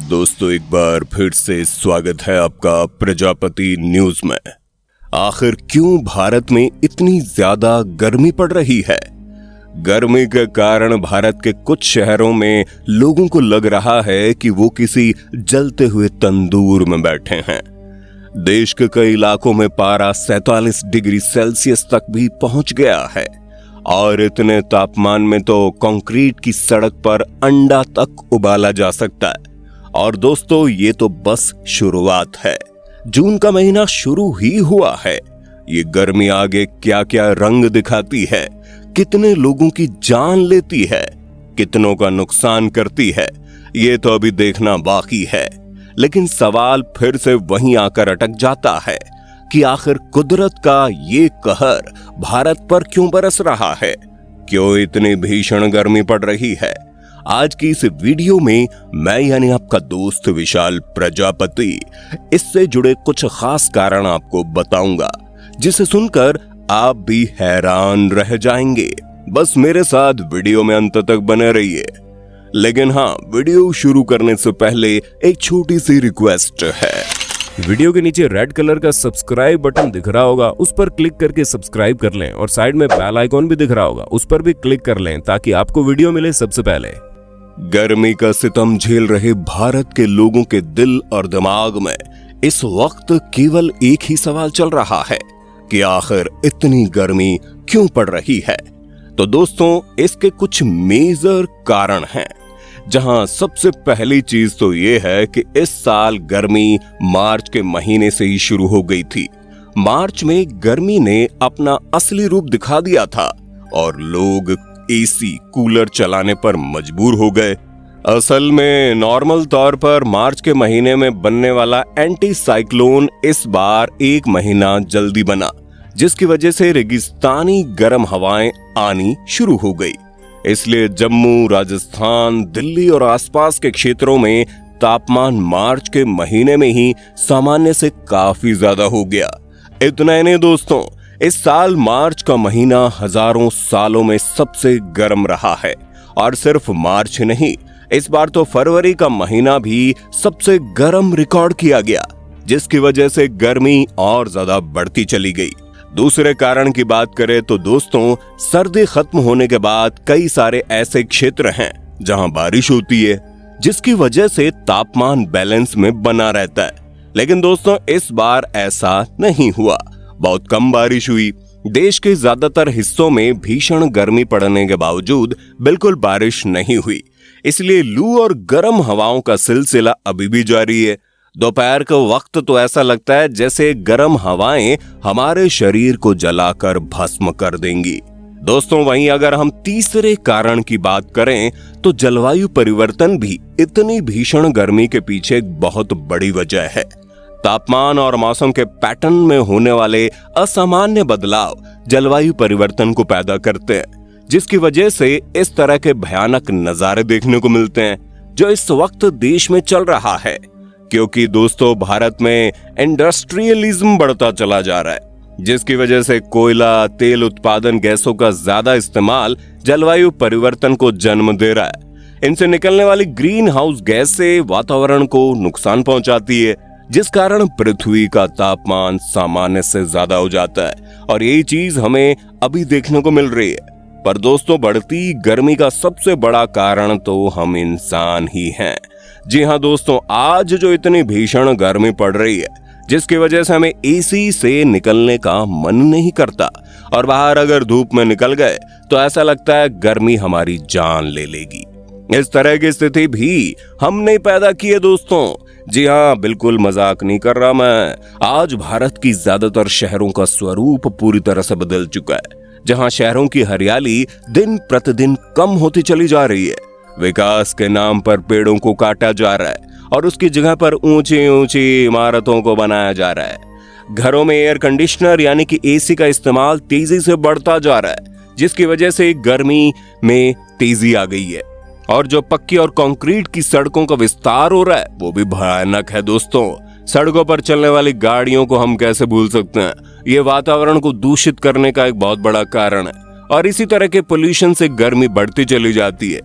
दोस्तों एक बार फिर से स्वागत है आपका प्रजापति न्यूज में। आखिर क्यों भारत में इतनी ज्यादा गर्मी पड़ रही है? गर्मी के कारण भारत के कुछ शहरों में लोगों को लग रहा है कि वो किसी जलते हुए तंदूर में बैठे हैं। देश के कई इलाकों में पारा 47 डिग्री सेल्सियस तक भी पहुंच गया है और इतने तापमान में तो कंक्रीट की सड़क पर अंडा तक उबाला जा सकता है। और दोस्तों ये तो बस शुरुआत है। जून का महीना शुरू ही हुआ है। ये गर्मी आगे क्या क्या रंग दिखाती है, कितने लोगों की जान लेती है, कितनों का नुकसान करती है, ये तो अभी देखना बाकी है। लेकिन सवाल फिर से वहीं आकर अटक जाता है कि आखिर कुदरत का ये कहर भारत पर क्यों बरस रहा है? क्यों इतनी भीषण गर्मी पड़ रही है? आज की इस वीडियो में मैं यानी आपका दोस्त विशाल प्रजापति इससे जुड़े कुछ खास कारण आपको बताऊंगा, जिसे सुनकर आप भी हैरान रह जाएंगे। बस मेरे साथ वीडियो में अंत तक बने रहिए। लेकिन हाँ, वीडियो शुरू करने से पहले एक छोटी सी रिक्वेस्ट है। वीडियो के नीचे रेड कलर का सब्सक्राइब बटन दिख रहा होगा, उस पर क्लिक करके सब्सक्राइब कर लें और साइड में बेल आइकॉन भी दिख रहा होगा, उस पर भी क्लिक कर लें ताकि आपको वीडियो मिले सबसे पहले। गर्मी का सितम झेल रहे भारत के लोगों के दिल और दिमाग में इस वक्त केवल एक ही सवाल चल रहा है कि आखिर इतनी गर्मी क्यों पड़ रही है। तो दोस्तों इसके कुछ मेजर कारण हैं, जहां सबसे पहली चीज तो ये है कि इस साल गर्मी मार्च के महीने से ही शुरू हो गई थी। मार्च में गर्मी ने अपना असली रूप दिखा दिया था और लोग एसी कूलर चलाने पर मजबूर हो गए। असल में नॉर्मल तौर पर मार्च के महीने में बनने वाला एंटी साइक्लोन इस बार एक महीना जल्दी बना, जिसकी वजह से रेगिस्तानी गर्म हवाएं आनी शुरू हो गई। इसलिए जम्मू, राजस्थान, दिल्ली और आसपास के क्षेत्रों में तापमान मार्च के महीने में ही सामान्य से काफी ज्यादा हो गया। इतना ही नहीं दोस्तों, इस साल मार्च का महीना हजारों सालों में सबसे गर्म रहा है। और सिर्फ मार्च नहीं, इस बार तो फरवरी का महीना भी सबसे गर्म रिकॉर्ड किया गया, जिसकी वजह से गर्मी और ज्यादा बढ़ती चली गई। दूसरे कारण की बात करें तो दोस्तों, सर्दी खत्म होने के बाद कई सारे ऐसे क्षेत्र हैं जहां बारिश होती है, जिसकी वजह से तापमान बैलेंस में बना रहता है। लेकिन दोस्तों इस बार ऐसा नहीं हुआ। बहुत कम बारिश हुई। देश के ज्यादातर हिस्सों में भीषण गर्मी पड़ने के बावजूद बिल्कुल बारिश नहीं हुई। इसलिए लू और गर्म हवाओं का सिलसिला अभी भी जारी है। दोपहर के वक्त तो ऐसा लगता है जैसे गर्म हवाएं हमारे शरीर को जलाकर भस्म कर देंगी। दोस्तों वहीं अगर हम तीसरे कारण की बात करें तो जलवायु परिवर्तन भी इतनी भीषण गर्मी के पीछे एक बहुत बड़ी वजह है। तापमान और मौसम के पैटर्न में होने वाले असामान्य बदलाव जलवायु परिवर्तन को पैदा करते हैं, जिसकी वजह से इस तरह के भयानक नजारे देखने को मिलते हैं जो इस वक्त देश में चल रहा है। क्योंकि दोस्तों भारत में इंडस्ट्रियलिज्म बढ़ता चला जा रहा है, जिसकी वजह से कोयला, तेल उत्पादन गैसों का ज्यादा इस्तेमाल जलवायु परिवर्तन को जन्म दे रहा है। इनसे निकलने वाली ग्रीन हाउस गैस से वातावरण को नुकसान पहुंचाती है, जिस कारण पृथ्वी का तापमान सामान्य से ज्यादा हो जाता है और यही चीज हमें अभी देखने को मिल रही है। पर दोस्तों बढ़ती गर्मी का सबसे बड़ा कारण तो हम इंसान ही हैं। जी हाँ दोस्तों, आज जो इतनी भीषण गर्मी पड़ रही है, जिसकी वजह से हमें एसी से निकलने का मन नहीं करता और बाहर अगर धूप में निकल गए तो ऐसा लगता है गर्मी हमारी जान ले लेगी। इस तरह की स्थिति भी हम नहीं पैदा की है दोस्तों। जी हाँ, बिल्कुल मजाक नहीं कर रहा मैं। आज भारत की ज्यादातर शहरों का स्वरूप पूरी तरह से बदल चुका है, जहाँ शहरों की हरियाली दिन प्रतिदिन कम होती चली जा रही है। विकास के नाम पर पेड़ों को काटा जा रहा है और उसकी जगह पर ऊंची ऊंची इमारतों को बनाया जा रहा है। घरों में एयर कंडीशनर यानी कि एसी का इस्तेमाल तेजी से बढ़ता जा रहा है, जिसकी वजह से गर्मी में तेजी आ गई है। और जो पक्की और कंक्रीट की सड़कों का विस्तार हो रहा है वो भी भयानक है दोस्तों। सड़कों पर चलने वाली गाड़ियों को हम कैसे भूल सकते हैं? ये वातावरण को दूषित करने का एक बहुत बड़ा कारण है और इसी तरह के पोल्यूशन से गर्मी बढ़ती चली जाती है।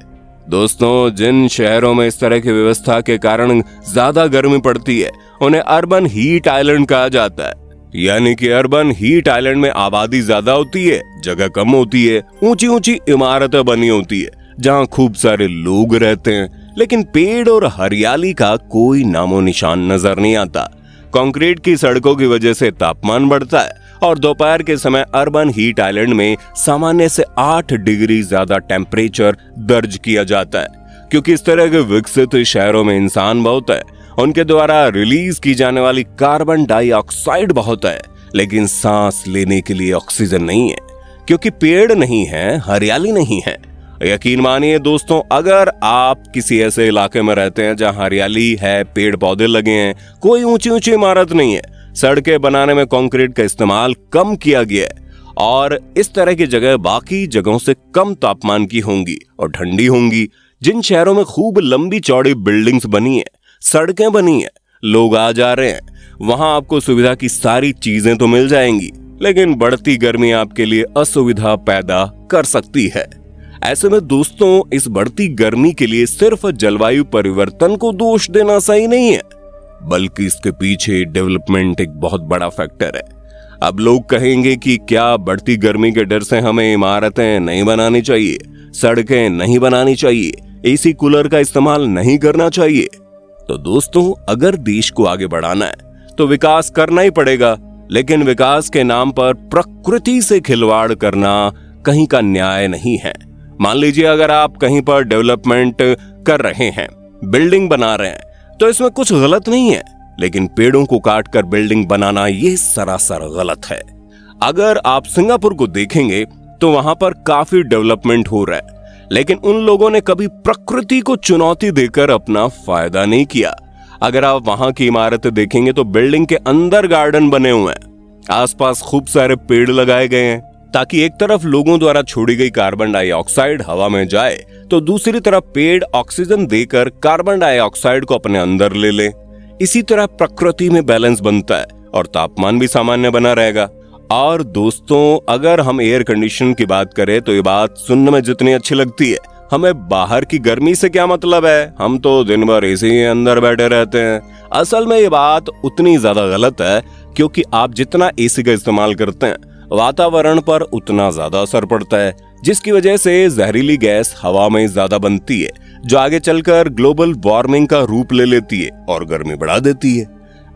दोस्तों, जिन शहरों में इस तरह की व्यवस्था के कारण ज्यादा गर्मी पड़ती है उन्हें अर्बन हीट आइलैंड कहा जाता है। यानी कि अर्बन हीट आइलैंड में आबादी ज्यादा होती है, जगह कम होती है, ऊंची ऊंची इमारतें बनी होती है जहां खूब सारे लोग रहते हैं, लेकिन पेड़ और हरियाली का कोई नामो निशान नजर नहीं आता। कंक्रीट की सड़कों की वजह से तापमान बढ़ता है और दोपहर के समय अर्बन हीट आइलैंड में सामान्य से 8 डिग्री ज्यादा टेम्परेचर दर्ज किया जाता है। क्योंकि इस तरह के विकसित शहरों में इंसान बहुत है, उनके द्वारा रिलीज की जाने वाली कार्बन डाइऑक्साइड बहुत है, लेकिन सांस लेने के लिए ऑक्सीजन नहीं है, क्योंकि पेड़ नहीं है, हरियाली नहीं है। यकीन मानिए दोस्तों, अगर आप किसी ऐसे इलाके में रहते हैं जहां हरियाली है, पेड़ पौधे लगे हैं, कोई ऊंची ऊंची इमारत नहीं है, सड़कें बनाने में कंक्रीट का इस्तेमाल कम किया गया है और इस तरह की जगह बाकी जगहों से कम तापमान की होंगी और ठंडी होंगी। जिन शहरों में खूब लंबी चौड़ी बिल्डिंग्स बनी है, सड़कें बनी है, लोग आ जा रहे हैं, वहां आपको सुविधा की सारी चीजें तो मिल जाएंगी, लेकिन बढ़ती गर्मी आपके लिए असुविधा पैदा कर सकती है। ऐसे में दोस्तों, इस बढ़ती गर्मी के लिए सिर्फ जलवायु परिवर्तन को दोष देना सही नहीं है, बल्कि इसके पीछे डेवलपमेंट एक बहुत बड़ा फैक्टर है। अब लोग कहेंगे कि क्या बढ़ती गर्मी के डर से हमें इमारतें नहीं बनानी चाहिए, सड़कें नहीं बनानी चाहिए, एसी कूलर का इस्तेमाल नहीं करना चाहिए? तो दोस्तों, अगर देश को आगे बढ़ाना है तो विकास करना ही पड़ेगा, लेकिन विकास के नाम पर प्रकृति से खिलवाड़ करना कहीं का न्याय नहीं है। मान लीजिए, अगर आप कहीं पर डेवलपमेंट कर रहे हैं, बिल्डिंग बना रहे हैं, तो इसमें कुछ गलत नहीं है, लेकिन पेड़ों को काटकर बिल्डिंग बनाना ये सरासर गलत है। अगर आप सिंगापुर को देखेंगे तो वहां पर काफी डेवलपमेंट हो रहा है, लेकिन उन लोगों ने कभी प्रकृति को चुनौती देकर अपना फायदा नहीं किया। अगर आप वहां की इमारतें देखेंगे तो बिल्डिंग के अंदर गार्डन बने हुए हैं, आसपास खूब सारे पेड़ लगाए गए हैं, ताकि एक तरफ लोगों द्वारा छोड़ी गई कार्बन डाइऑक्साइड हवा में जाए तो दूसरी तरफ पेड़ ऑक्सीजन देकर कार्बन डाइऑक्साइड को अपने अंदर ले ले। इसी तरह प्रकृति में बैलेंस बनता है और तापमान भी सामान्य बना रहेगा। और दोस्तों, अगर हम एयर कंडीशन की बात करें तो ये बात सुनने में जितनी अच्छी लगती है, हमें बाहर की गर्मी से क्या मतलब है, हम तो दिन भर एसी के अंदर बैठे रहते हैं। असल में ये बात उतनी ज्यादा गलत है, क्योंकि आप जितना एसी का इस्तेमाल करते हैं वातावरण पर उतना ज्यादा असर पड़ता है, जिसकी वजह से जहरीली गैस हवा में ज्यादा बनती है, जो आगे चलकर ग्लोबल वार्मिंग का रूप ले लेती है और गर्मी बढ़ा देती है।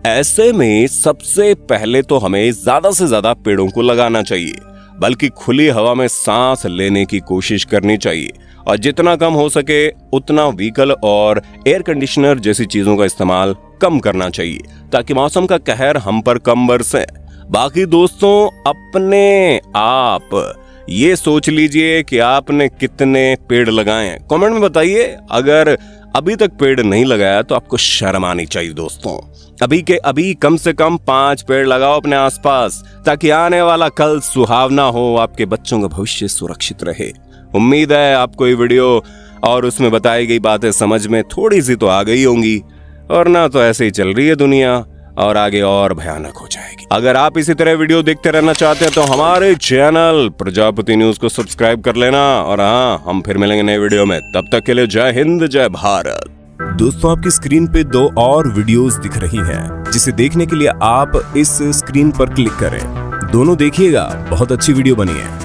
ऐसे में सबसे पहले तो हमें ज्यादा से ज्यादा पेड़ों को लगाना चाहिए, बल्कि खुली हवा में सांस लेने की कोशिश करनी चाहिए और जितना कम हो सके उतना व्हीकल और एयर कंडीशनर जैसी चीजों का इस्तेमाल कम करना चाहिए, ताकि मौसम का कहर हम पर कम बरसे। बाकी दोस्तों, अपने आप ये सोच लीजिए कि आपने कितने पेड़ लगाए हैं, कमेंट में बताइए। अगर अभी तक पेड़ नहीं लगाया तो आपको शर्म आनी चाहिए दोस्तों। अभी के अभी कम से कम 5 पेड़ लगाओ अपने आसपास, ताकि आने वाला कल सुहावना हो, आपके बच्चों का भविष्य सुरक्षित रहे। उम्मीद है आपको ये वीडियो और उसमें बताई गई बातें समझ में थोड़ी सी तो आ गई होंगी, और ना तो ऐसे ही चल रही है दुनिया और आगे और भयानक हो जाएगी। अगर आप इसी तरह वीडियो देखते रहना चाहते हैं तो हमारे चैनल प्रजापति न्यूज को सब्सक्राइब कर लेना। और हाँ, हम फिर मिलेंगे नए वीडियो में, तब तक के लिए जय हिंद, जय भारत। दोस्तों, आपकी स्क्रीन पे 2 और वीडियोस दिख रही हैं, जिसे देखने के लिए आप इस स्क्रीन पर क्लिक करें। दोनों देखिएगा, बहुत अच्छी वीडियो बनी है।